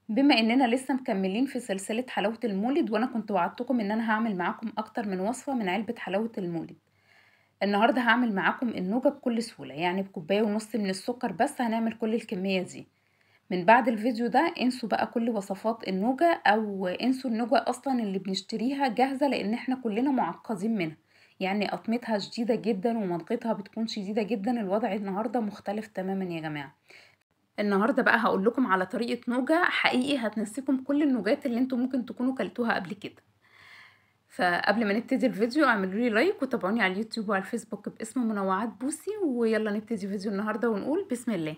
بما اننا لسه مكملين في سلسلة حلاوة المولد، وانا كنت وعدتكم ان انا هعمل معاكم اكتر من وصفة من علبة حلاوة المولد. النهاردة هعمل معاكم النوجة بكل سهولة، يعني بكوباية ونص من السكر بس هنعمل كل الكمية دي. من بعد الفيديو ده انسوا بقى كل وصفات النوجة، او انسوا النوجة اصلا اللي بنشتريها جاهزة، لان احنا كلنا معقدين منها. يعني قطمتها شديدة جدا ومضغتها بتكون شديدة جدا. الوضع النهاردة مختلف تماما يا جماعة. النهارده بقى هقول لكم على طريقة نوجة حقيقي هتنسيكم كل النوجات اللي انتم ممكن تكونوا كلتوها قبل كده. فقبل ما نبتدي الفيديو اعملوا لي لايك وتابعوني على اليوتيوب وعلى الفيسبوك باسم منوعات بوسي، ويلا نبتدي فيديو النهارده ونقول بسم الله.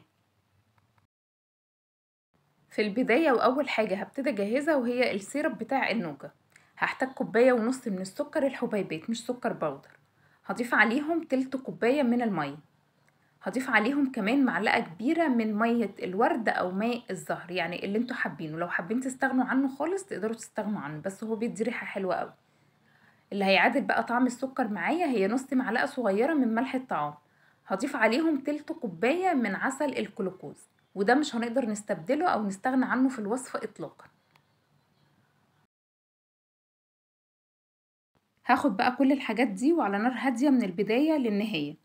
في البداية واول حاجة هبتدي اجهزها وهي السيرب بتاع النوجة. هحتاج كوباية ونص من السكر الحبيبات مش سكر بودر. هضيف عليهم تلت كوباية من المية. هضيف عليهم كمان معلقة كبيرة من مية الورد أو ماء الزهر، يعني اللي انتوا حابينه. لو حابين تستغنوا عنه خالص تقدروا تستغنوا عنه، بس هو بيدي ريحة حلوة قوي. اللي هيعادل بقى طعم السكر معايا هي نص معلقة صغيرة من ملح الطعام. هضيف عليهم تلت كوباية من عسل الجلوكوز، وده مش هنقدر نستبدله أو نستغنى عنه في الوصفة إطلاقا. هاخد بقى كل الحاجات دي وعلى نار هادية من البداية للنهاية.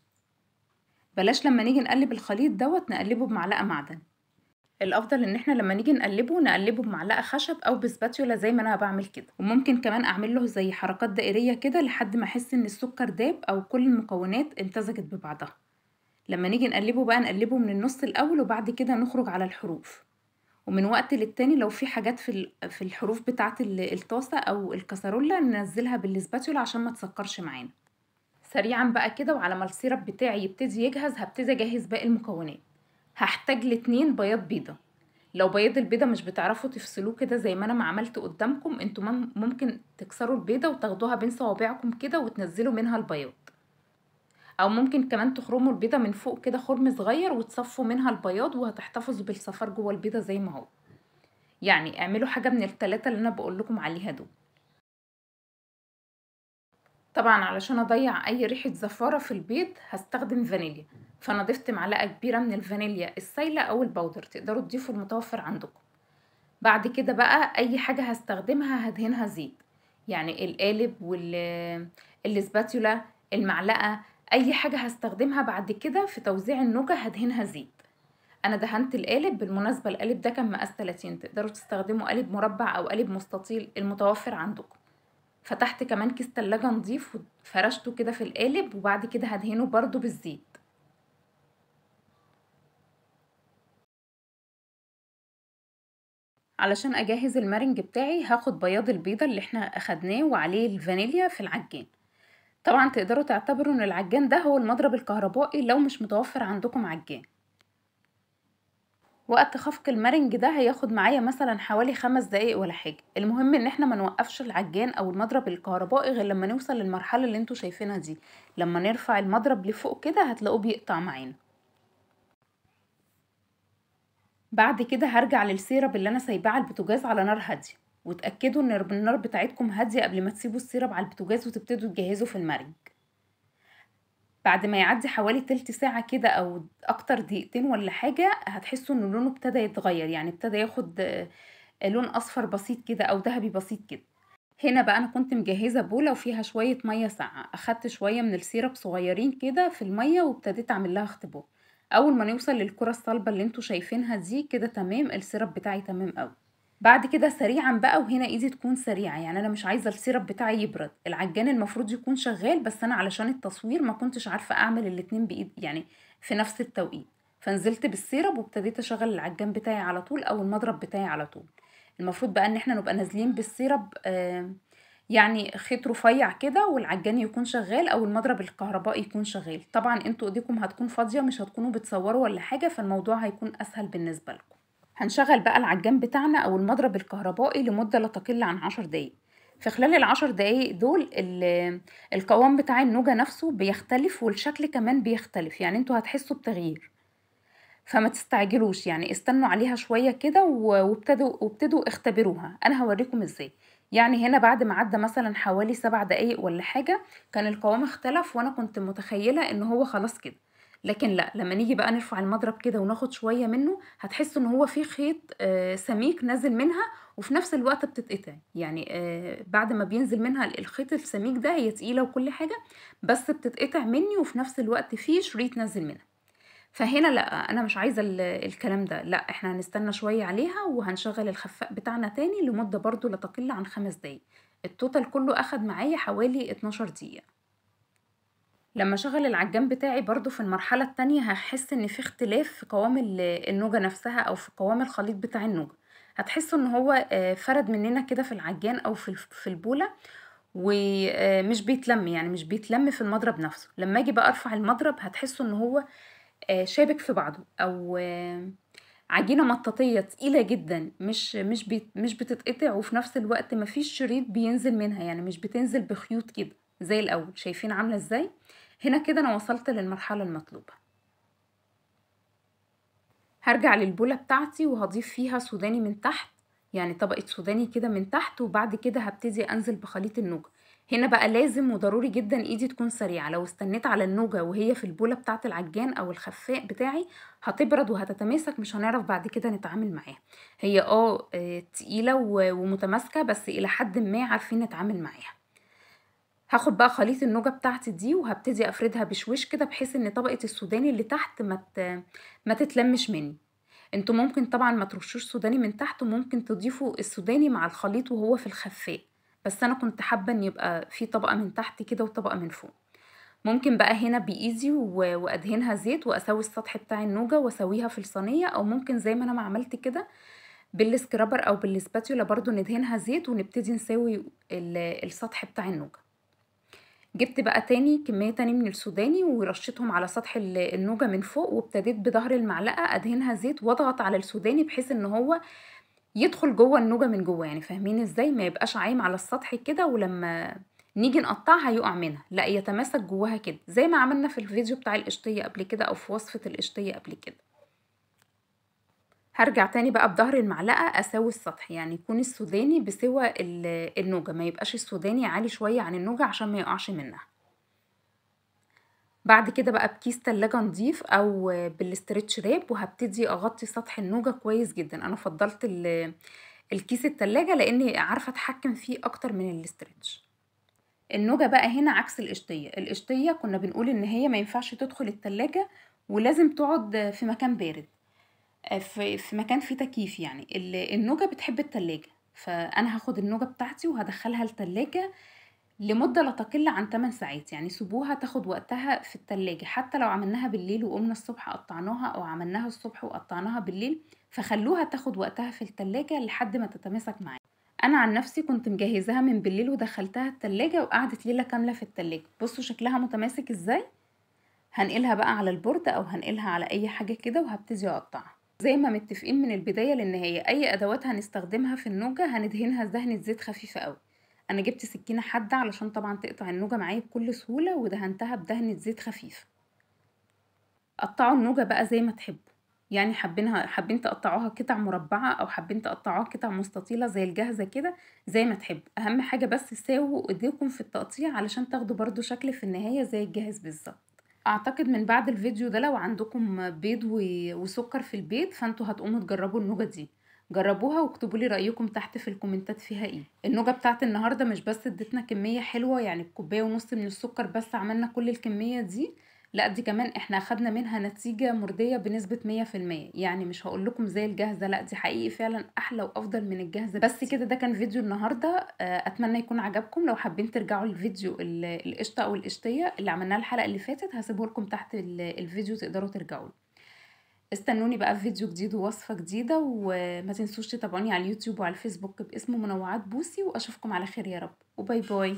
بلاش لما نيجي نقلب الخليط دوت نقلبه بمعلقة معدن. الافضل ان احنا لما نيجي نقلبه بمعلقه خشب او بسباتيولا زي ما انا بعمل كده، وممكن كمان اعمل له زي حركات دائريه كده لحد ما احس ان السكر داب او كل المكونات امتزجت ببعضها. لما نيجي نقلبه بقى نقلبه من النص الاول وبعد كده نخرج على الحروف. ومن وقت للتاني لو في حاجات في الحروف بتاعه الطاسه او الكسرولة ننزلها بالسباتيولا عشان ما تسكرش معانا. سريعا بقى كده وعلى ما السيرب بتاعي يبتدي يجهز هبتدي اجهز باقي المكونات. هحتاج لاتنين بياض بيضة. لو بياض البيضة مش بتعرفوا تفصلوه كده زي ما انا ما عملت قدامكم، انتوا ممكن تكسروا البيضة وتاخدوها بين صوابعكم كده وتنزلوا منها البياض. او ممكن كمان تخرموا البيضة من فوق كده خرم صغير وتصفوا منها البياض، وهتحتفظوا بالصفار جوه البيضة زي ما هو. يعني اعملوا حاجة من التلاتة اللي انا بقول لكم عليها دول. طبعا علشان اضيع اي ريحة زفارة في البيض هستخدم فانيليا. فانا ضفت معلقة كبيرة من الفانيليا السايلة او البودر، تقدروا تضيفوا المتوفر عندكم. بعد كده بقى اي حاجة هستخدمها هدهنها زيت، يعني القالب الاسباتيولا، المعلقة، اي حاجة هستخدمها بعد كده في توزيع النوجة هدهنها زيت. انا دهنت القالب، بالمناسبة القالب ده كان مقاس 30، تقدروا تستخدموا قالب مربع او قالب مستطيل المتوفر عندكم. فتحت كمان كيس تلاجة نضيف وفرشته كده في القالب، وبعد كده هدهنه برضو بالزيت. علشان اجهز المارنج بتاعي هاخد بياض البيضة اللي احنا اخدناه وعليه الفانيليا في العجان. طبعا تقدروا تعتبروا ان العجان ده هو المضرب الكهربائي لو مش متوفر عندكم عجان. وقت خفق المارنج ده هياخد معايا مثلا حوالي 5 دقايق ولا حاجة. المهم ان احنا ما نوقفش العجان او المضرب الكهربائي غير لما نوصل للمرحلة اللي انتوا شايفينها دي. لما نرفع المضرب لفوق كده هتلاقوه بيقطع معانا. بعد كده هرجع للسيرب اللي انا سايباه على البوتاجاز على نار هاديه. وتاكدوا ان النار بتاعتكم هاديه قبل ما تسيبوا السيرب على البوتاجاز وتبتدوا تجهزوا في المرق. بعد ما يعدي حوالي تلت ساعه كده او اكتر دقيقتين ولا حاجه هتحسوا ان لونه ابتدى يتغير، يعني ابتدى ياخد لون اصفر بسيط كده او ذهبي بسيط كده. هنا بقى انا كنت مجهزه بوله وفيها شويه ميه ساقعه، اخدت شويه من السيرب صغيرين كده في الميه وابتديت اعمل لها اختبار. اول ما نوصل للكره الصلبه اللي انتوا شايفينها دي كده تمام، السيرب بتاعي تمام قوي. بعد كده سريعا بقى، وهنا ايدي تكون سريعه، يعني انا مش عايزه السيرب بتاعي يبرد. العجان المفروض يكون شغال، بس انا علشان التصوير ما كنتش عارفه اعمل الاتنين بايد يعني في نفس التوقيت. فنزلت بالسيرب وابتديت اشغل العجان بتاعي على طول او المضرب بتاعي على طول. المفروض بقى ان احنا نبقى نازلين بالسيرب يعني خيط رفيع كده، والعجان يكون شغال او المضرب الكهربائي يكون شغال. طبعا انتوا ايديكم هتكون فاضية، مش هتكونوا بتصوروا ولا حاجة، فالموضوع هيكون اسهل بالنسبة لكم. هنشغل بقى العجان بتاعنا او المضرب الكهربائي لمدة لا تقل عن 10 دقايق. في خلال ال10 دقايق دول القوام بتاع النوجة نفسه بيختلف والشكل كمان بيختلف، يعني انتوا هتحسوا بتغيير. فما تستعجلوش، يعني استنوا عليها شوية كده وابتدوا اختبروها. انا هوريكم ازاي. يعني هنا بعد ما عدى مثلا حوالي 7 دقايق ولا حاجة كان القوام اختلف، وانا كنت متخيلة ان هو خلاص كده. لكن لأ، لمّا نيجي بقى نرفع المضرب كده وناخد شوية منه، هتحسّوا إن هو في خيط سميك نازل منها وفي نفس الوقت بتتقطع، يعني بعد ما بينزل منها الخيط السميك ده هي تقيلة وكل حاجة، بس بتتقطع منّي وفي نفس الوقت في شريط نازل منها. فهنا لأ، أنا مش عايزة الكلام ده، لأ إحنا هنستنى شوية عليها وهنشغّل الخفّاق بتاعنا تاني لمدة برضه لا تقل عن 5 دقايق. الtotal كلّه أخد معايا حوالي 12 دقيقة. لمّا أشغّل العجّان بتاعي برضه في المرحلة التانية هاحس إن في اختلاف في قوام النوجة نفسها أو في قوام الخليط بتاع النوجة، هتحسّوا إن هو فَرَد مننا كده في العجّان أو في البولة مش بيتلَم، يعني مش بيتلَم في المضرب نفسه. لمّا آجي بقى أرفع المضرب هتحسّوا إن هو شابك في بعضه أو عجينة مطاطية تقيلة جدًا، مش بتتقطع وفي نفس الوقت ما فيش شريط بينزل منها، يعني مش بتنزل بخيوط كده زي الأول، شايفين عاملة إزاي؟ هنا كده أنا وصلت للمرحلة المطلوبة. هارجع للبولة بتاعتي وهاضيف فيها سوداني من تحت، يعني طبقة سوداني كده من تحت، وبعد كده هابتدي أنزل بخليط النوجة. هنا بقى لازم وضروري جدًا إيدي تكون سريعة، لو استنيت على النوجة وهي في البولة بتاعة العجان أو الخفاق بتاعي هتبرد وهتتماسك مش هنعرف بعد كده نتعامل معاها. هي تقيلة ومتماسكة بس إلى حدٍ ما عارفين نتعامل معاها. هاخد بقى خليط النوجة بتاعتي دي وهابتدي أفردها بشويش كده بحيث إن طبقة السوداني اللي تحت ما تتلمش مني. أنتم ممكن طبعًا ما ترشوش سوداني من تحت وممكن تضيفوا السوداني مع الخليط وهو في الخفاق، بس أنا كنت حابة إن يبقى في طبقة من تحت كده وطبقة من فوق. ممكن بقى هنا بإيدي وأدهنها زيت وأسوي السطح بتاع النوجة وأسويها في الصينية، أو ممكن زي ما أنا ما عملت كده بالسكرابر أو بالspatula برضه ندهنها زيت ونبتدي نساوي السطح بتاع النوجة. جبت بقى كمية تاني من السوداني ورشيتهم على سطح النوجة من فوق، وابتديت بضهر المعلقة أدهنها زيت واضغط على السوداني بحيث إن هو يدخل جوه النوجة من جوه، يعني فاهمين إزاي؟ ما يبقاش عايم على السطح كده ولما نيجي نقطعها يقع منها، لأ يتماسك جواها كده زي ما عملنا في الفيديو بتاع القشطية قبل كده أو في وصفة القشطية قبل كده. هارجع تاني بقى بضهر المعلقة أساوي السطح، يعني يكون السوداني بسوى النوجة، ما يبقاش السوداني عالي شوية عن النوجة عشان ما يقعش منها. بعد كده بقى بكيس تلاجة نضيف أو بالستريتش راب وهابتدي أغطي سطح النوجة كويس جدًا. أنا فضّلت الكيس التلاجة لإني عارفة أتحكم فيه أكتر من الاسترتش. النوجة بقى هنا عكس القشطية، القشطية كنا بنقول إن هي ما ينفعش تدخل التلاجة ولازم تقعد في مكان بارد، في مكان فيه تكييف يعني. النوجة بتحب التلاجة، فأنا هاخد النوجة بتاعتي وهادخّلها التلاجة لمدة لا تقل عن 8 ساعات، يعني سيبوها تاخد وقتها في التلاجة، حتى لو عملناها بالليل وقمنا الصبح قطعناها أو عملناها الصبح وقطعناها بالليل، فخلوها تاخد وقتها في التلاجة لحد ما تتماسك معانا. أنا عن نفسي كنت مجهزاها من بالليل ودخلتها التلاجة وقعدت ليلة كاملة في التلاجة. بصوا شكلها متماسك ازاي. هنقلها بقى على البورد أو هنقلها على أي حاجة كده وهبتدي أقطعها زي ما متفقين من البداية للنهاية. أي أدوات هنستخدمها في النوجة هندهنها دهنة زيت خفيفة أوي. أنا جبت سكينة حادة علشان طبعا تقطع النوجة معايا بكل سهولة ودهنتها بدهنة زيت خفيفة. قطعوا النوجة بقى زي ما تحبوا، يعني حابين تقطعوها قطع مربعة أو حابين تقطعوها قطع مستطيلة زي الجاهزة كده، زي ما تحبوا. أهم حاجة بس ساووا ايديكم في التقطيع علشان تاخدوا برضو شكل في النهاية زي الجاهز بالظبط. أعتقد من بعد الفيديو ده لو عندكم بيض وسكر في البيت فانتوا هتقوموا تجربوا النوجة دي. جربوها واكتبوا لي رأيكم تحت في الكومنتات فيها ايه. النوجة بتاعت النهاردة مش بس ادتنا كمية حلوة، يعني بكوباية ونص من السكر بس عملنا كل الكمية دي، لأ دي كمان إحنا أخدنا منها نتيجة مرضية بنسبة 100%. يعني مش هاقول لكم زي الجاهزة، لأ دي حقيقي فعلًا أحلى وأفضل من الجاهزة بس كده. ده كان فيديو النهاردة، أتمنى يكون عجبكم. لو حابين ترجعوا للفيديو القشطة أو القشطية اللي عملناها الحلقة اللي فاتت هاسيبه لكم تحت الفيديو تقدروا ترجعوا له. استنوني بقى في فيديو جديد ووصفة جديدة، وما تنسوش تتابعوني على اليوتيوب وعلى الفيسبوك باسم منوعات بوسي، وأشوفكم على خير يا رب، وباي باي.